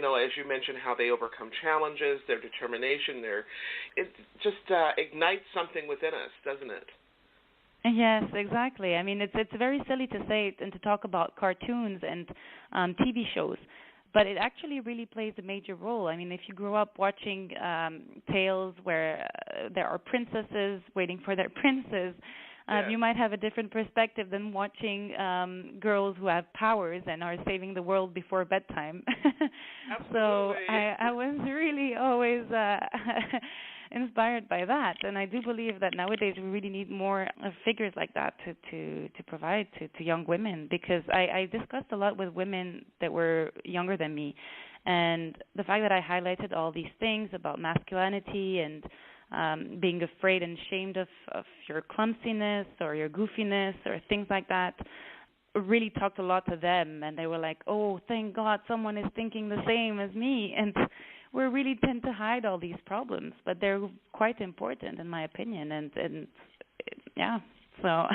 as you mentioned, how they overcome challenges, their determination, it just ignites something within us, doesn't it? Yes, exactly. I mean, it's very silly to say it and to talk about cartoons and TV shows, but it actually really plays a major role. I mean, if you grew up watching tales where there are princesses waiting for their princes, you might have a different perspective than watching girls who have powers and are saving the world before bedtime. So I was really always inspired by that, and I do believe that nowadays we really need more figures like that to provide to young women, because I discussed a lot with women that were younger than me, and the fact that I highlighted all these things about masculinity and being afraid and ashamed of your clumsiness or your goofiness or things like that really talked a lot to them, and they were like, oh, thank God someone is thinking the same as me. And we really tend to hide all these problems, but they're quite important in my opinion, and yeah, so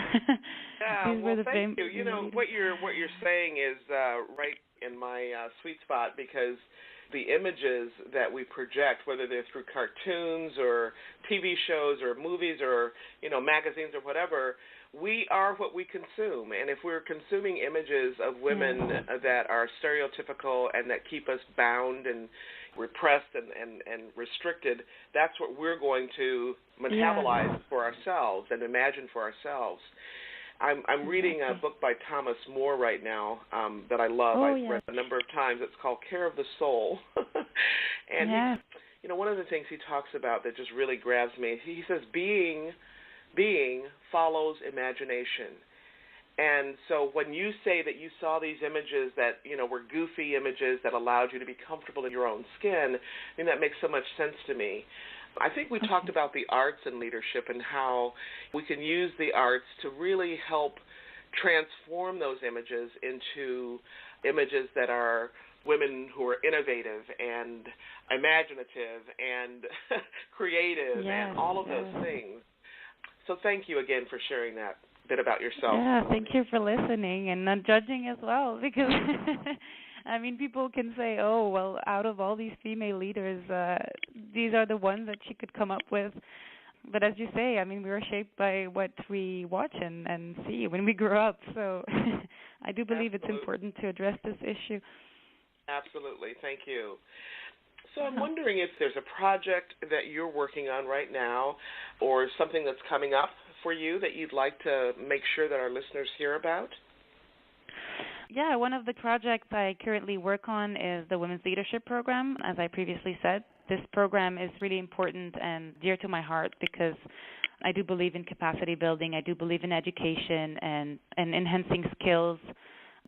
these were the thank you. What you're saying is right in my sweet spot, because the images that we project, whether they're through cartoons or TV shows or movies or, magazines or whatever, we are what we consume. And if we're consuming images of women that are stereotypical and that keep us bound and repressed and restricted, that's what we're going to metabolize for ourselves and imagine for ourselves. I'm reading a book by Thomas More right now that I love. I've read a number of times. It's called Care of the Soul. And one of the things he talks about that just really grabs me, he says being follows imagination. And so when you say that you saw these images that, were goofy images that allowed you to be comfortable in your own skin, I mean, that makes so much sense to me. I think we talked about the arts and leadership and how we can use the arts to really help transform those images into images that are women who are innovative and imaginative and creative and all of those things. So thank you again for sharing that bit about yourself. Yeah, thank you for listening and not judging as well, because I mean, people can say, oh, well, out of all these female leaders, these are the ones that she could come up with. But as you say, I mean, we are shaped by what we watch and see when we grow up. So I do believe it's important to address this issue. Absolutely. Thank you. So I'm wondering if there's a project that you're working on right now or something that's coming up for you that you'd like to make sure that our listeners hear about? Yeah, one of the projects I currently work on is the Women's Leadership Program, as I previously said. This program is really important and dear to my heart because I do believe in capacity building. I do believe in education and enhancing skills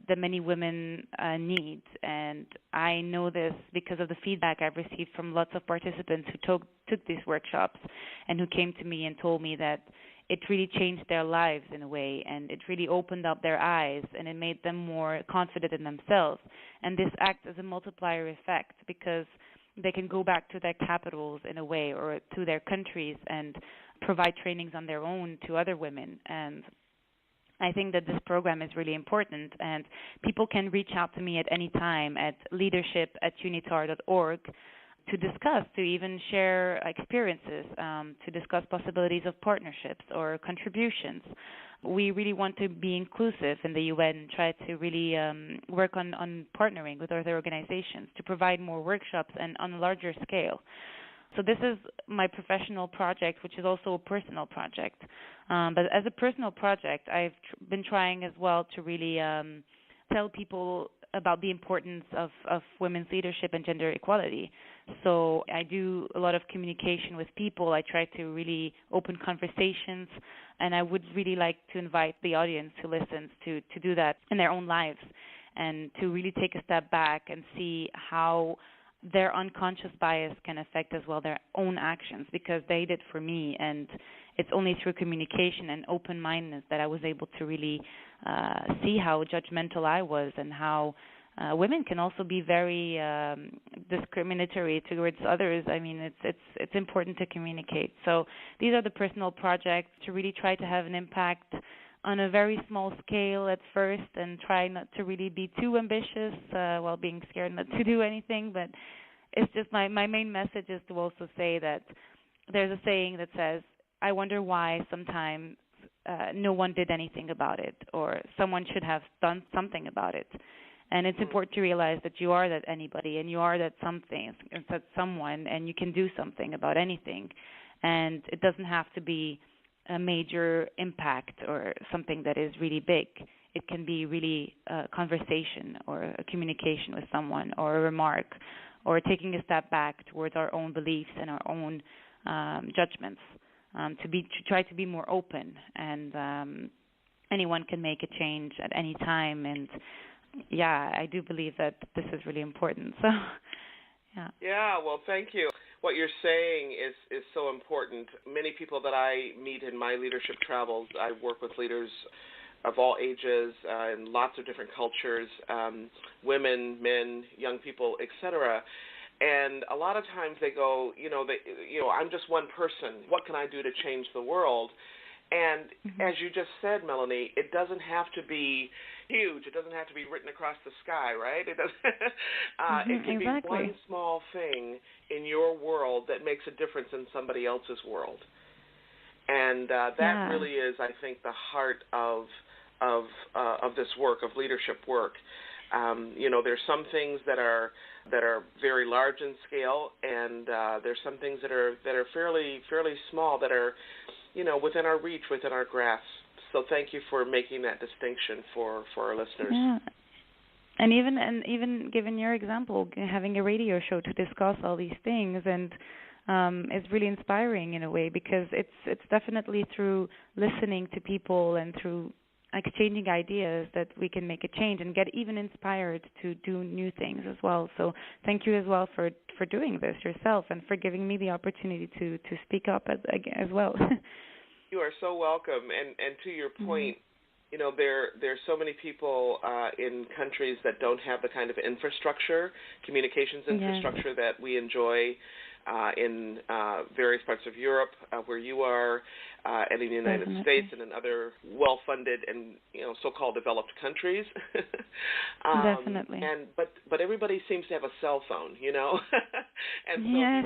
that many women need. And I know this because of the feedback I've received from lots of participants who took these workshops and who came to me and told me that it really changed their lives in a way, and it really opened up their eyes, and it made them more confident in themselves. And this acts as a multiplier effect because they can go back to their capitals in a way or to their countries and provide trainings on their own to other women. And I think that this program is really important, and people can reach out to me at any time at leadership@unitar.org to discuss, to even share experiences, to discuss possibilities of partnerships or contributions. We really want to be inclusive in the UN and try to really work on partnering with other organizations to provide more workshops and on a larger scale. So this is my professional project, which is also a personal project. But as a personal project, I've been trying as well to really tell people about the importance of women's leadership and gender equality. So I do a lot of communication with people. I try to really open conversations, and I would really like to invite the audience who listens to do that in their own lives and to really take a step back and see how their unconscious bias can affect as well their own actions, because they did for me, and it's only through communication and open-mindedness that I was able to really see how judgmental I was and how women can also be very discriminatory towards others. I mean, it's important to communicate. So these are the personal projects to really try to have an impact on a very small scale at first and try not to really be too ambitious while being scared not to do anything. But it's just my main message is to also say that there's a saying that says, I wonder why sometimes no one did anything about it, or someone should have done something about it. And it's important to realize that you are that anybody, and you are that something, that someone, and you can do something about anything. And it doesn't have to be a major impact or something that is really big. It can be really a conversation or a communication with someone or a remark or taking a step back towards our own beliefs and our own judgments, to try to be more open. And anyone can make a change at any time. And yeah, I do believe that this is really important. So, yeah. Yeah, well, thank you. What you're saying is so important. Many people that I meet in my leadership travels, I work with leaders of all ages in lots of different cultures, women, men, young people, etc. And a lot of times they go, I'm just one person. What can I do to change the world? And as you just said, Melanie, it doesn't have to be huge. It doesn't have to be written across the sky, right? It doesn't. It can be one small thing in your world that makes a difference in somebody else's world. And that really is, I think, the heart of this work, of leadership work. There's some things that are very large in scale, and there's some things that are fairly small that are within our reach, within our grasp. So thank you for making that distinction for our listeners. Yeah. And even given your example, having a radio show to discuss all these things, and it's really inspiring in a way, because it's definitely through listening to people and through exchanging ideas that we can make a change and get even inspired to do new things as well. So thank you as well for doing this yourself and for giving me the opportunity to speak up as well. You are so welcome. And to your point, there's so many people in countries that don't have the kind of communications infrastructure that we enjoy in various parts of Europe, where you are, and in the United States, and in other well-funded and so-called developed countries. Definitely. But everybody seems to have a cell phone, and so yes.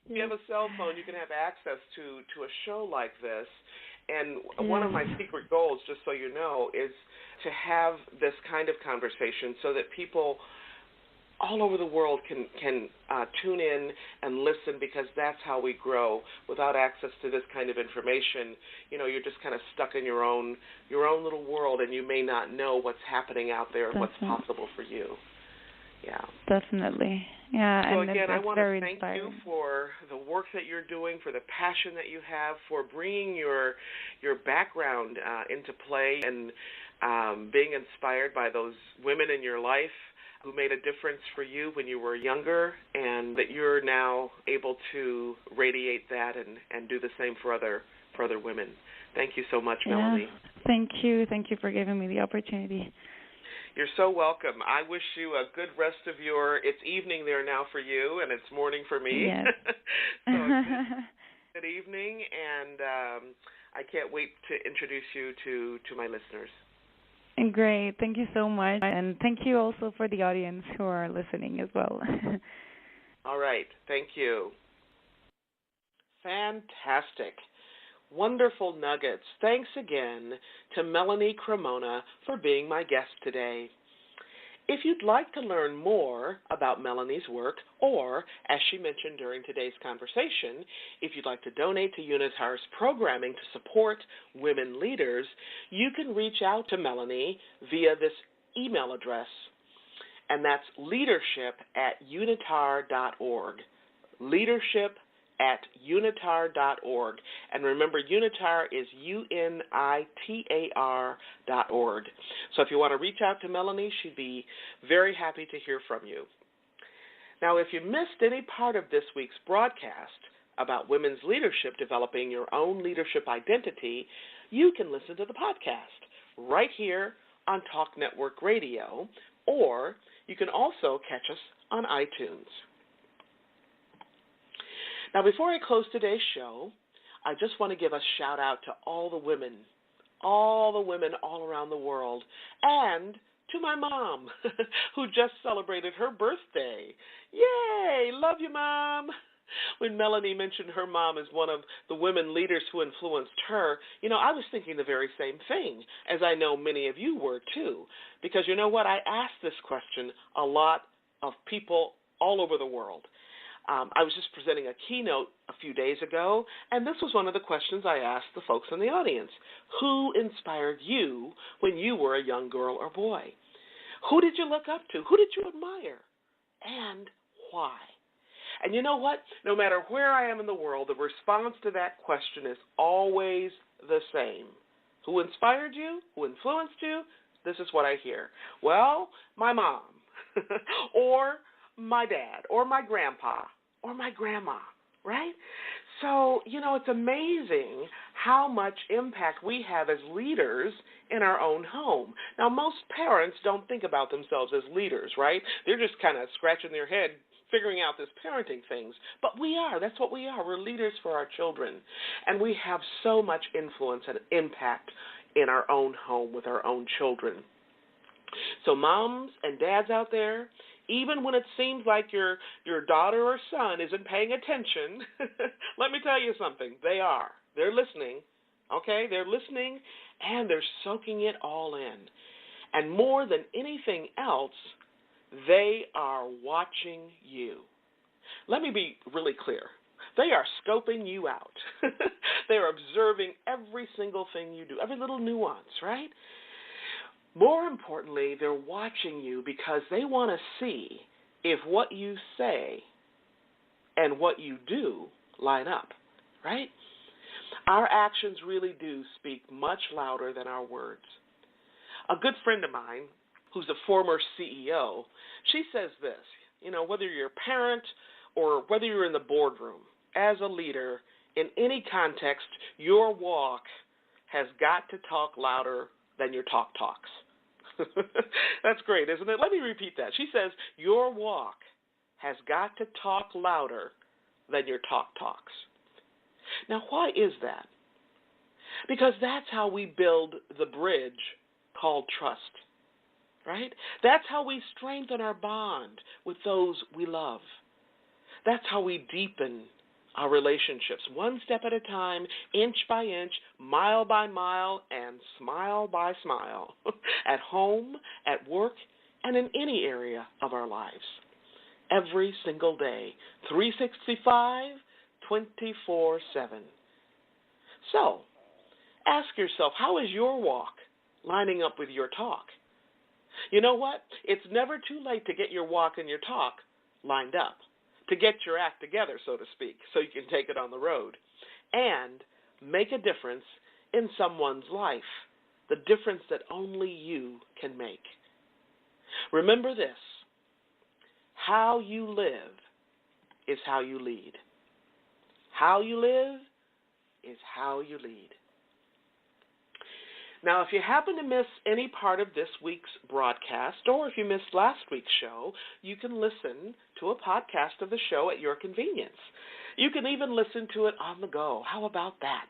if you have a cell phone, you can have access to a show like this. And one of my secret goals, just so you know, is to have this kind of conversation so that people all over the world can tune in and listen, because that's how we grow. Without access to this kind of information, you're just kind of stuck in your own little world, and you may not know what's happening out there, what's possible for you. Yeah. Definitely. Yeah. So and again, I want to thank inspiring. you for the work that you're doing, for the passion that you have, for bringing your background into play, and being inspired by those women in your life who made a difference for you when you were younger, and that you're now able to radiate that and do the same for other women. Thank you so much, Melanie. Thank you. Thank you for giving me the opportunity. You're so welcome. I wish you a good rest of it's evening there now for you, and it's morning for me. Yes. So good evening, and I can't wait to introduce you to my listeners. Great. Thank you so much. And thank you also for the audience who are listening as well. All right. Thank you. Fantastic. Wonderful nuggets. Thanks again to Melanie Cremona for being my guest today. If you'd like to learn more about Melanie's work, or, as she mentioned during today's conversation, if you'd like to donate to UNITAR's programming to support women leaders, you can reach out to Melanie via this email address, and that's leadership@unitar.org. leadership@unitar.org. And remember, UNITAR is UNITAR.org. So if you want to reach out to Melanie, she'd be very happy to hear from you. Now, if you missed any part of this week's broadcast about women's leadership, developing your own leadership identity, you can listen to the podcast right here on Talk Network Radio, or you can also catch us on iTunes. Now, before I close today's show, I just want to give a shout-out to all the women all the women all around the world, and to my mom, who just celebrated her birthday. Yay! Love you, Mom. When Melanie mentioned her mom as one of the women leaders who influenced her, I was thinking the very same thing, as I know many of you were too. Because you know what? I asked this question a lot of people all over the world. I was just presenting a keynote a few days ago, and this was one of the questions I asked the folks in the audience. Who inspired you when you were a young girl or boy? Who did you look up to? Who did you admire? And why? And you know what? No matter where I am in the world, the response to that question is always the same. Who inspired you? Who influenced you? This is what I hear. Well, my mom, or my dad, or my grandpa, or my grandma, right? So, it's amazing how much impact we have as leaders in our own home. Now, most parents don't think about themselves as leaders, right? They're just kind of scratching their head figuring out this parenting things. But we are. That's what we are. We're leaders for our children. And we have so much influence and impact in our own home with our own children. So moms and dads out there, even when it seems like your daughter or son isn't paying attention, let me tell you something. They are. They're listening, okay? They're listening, and they're soaking it all in. And more than anything else, they are watching you. Let me be really clear. They are scoping you out. They are observing every single thing you do, every little nuance, right? More importantly, they're watching you because they want to see if what you say and what you do line up, right? Our actions really do speak much louder than our words. A good friend of mine, who's a former CEO, she says this, whether you're a parent or whether you're in the boardroom, as a leader, in any context, your walk has got to talk louder than your talk talks. That's great, isn't it? Let me repeat that. She says, your walk has got to talk louder than your talk talks. Now, why is that? Because that's how we build the bridge called trust, right? That's how we strengthen our bond with those we love. That's how we deepen our relationships, one step at a time, inch by inch, mile by mile, and smile by smile, at home, at work, and in any area of our lives. Every single day, 365, 24/7. So, ask yourself, how is your walk lining up with your talk? You know what? It's never too late to get your walk and your talk lined up, to get your act together, so to speak, so you can take it on the road and make a difference in someone's life, the difference that only you can make. Remember this, how you live is how you lead. How you live is how you lead. Now, if you happen to miss any part of this week's broadcast, or if you missed last week's show, you can listen to a podcast of the show at your convenience. You can even listen to it on the go. How about that?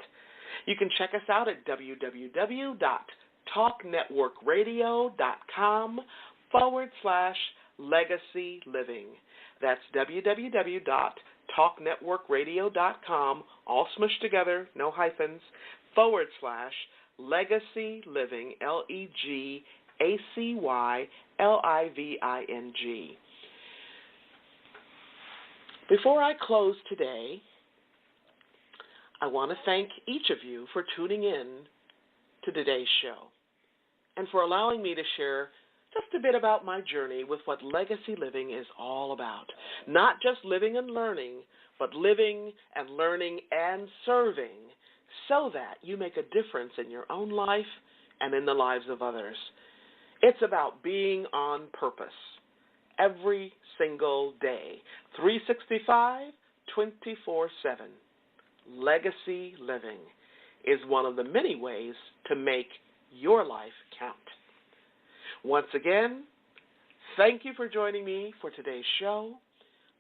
You can check us out at www.talknetworkradio.com/legacy living. That's www.talknetworkradio.com, all smushed together, no hyphens, /legacy living, LEGACYLIVING. Before I close today, I want to thank each of you for tuning in to today's show and for allowing me to share just a bit about my journey with what legacy living is all about. Not just living and learning, but living and learning and serving, so that you make a difference in your own life and in the lives of others. It's about being on purpose every single day, 365, 24/7. Legacy living is one of the many ways to make your life count. Once again, thank you for joining me for today's show.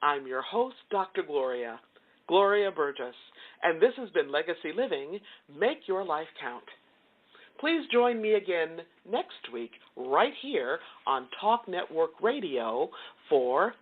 I'm your host, Dr. Gloria Burgess, and this has been Legacy Living, Make Your Life Count. Please join me again next week right here on Talk Network Radio for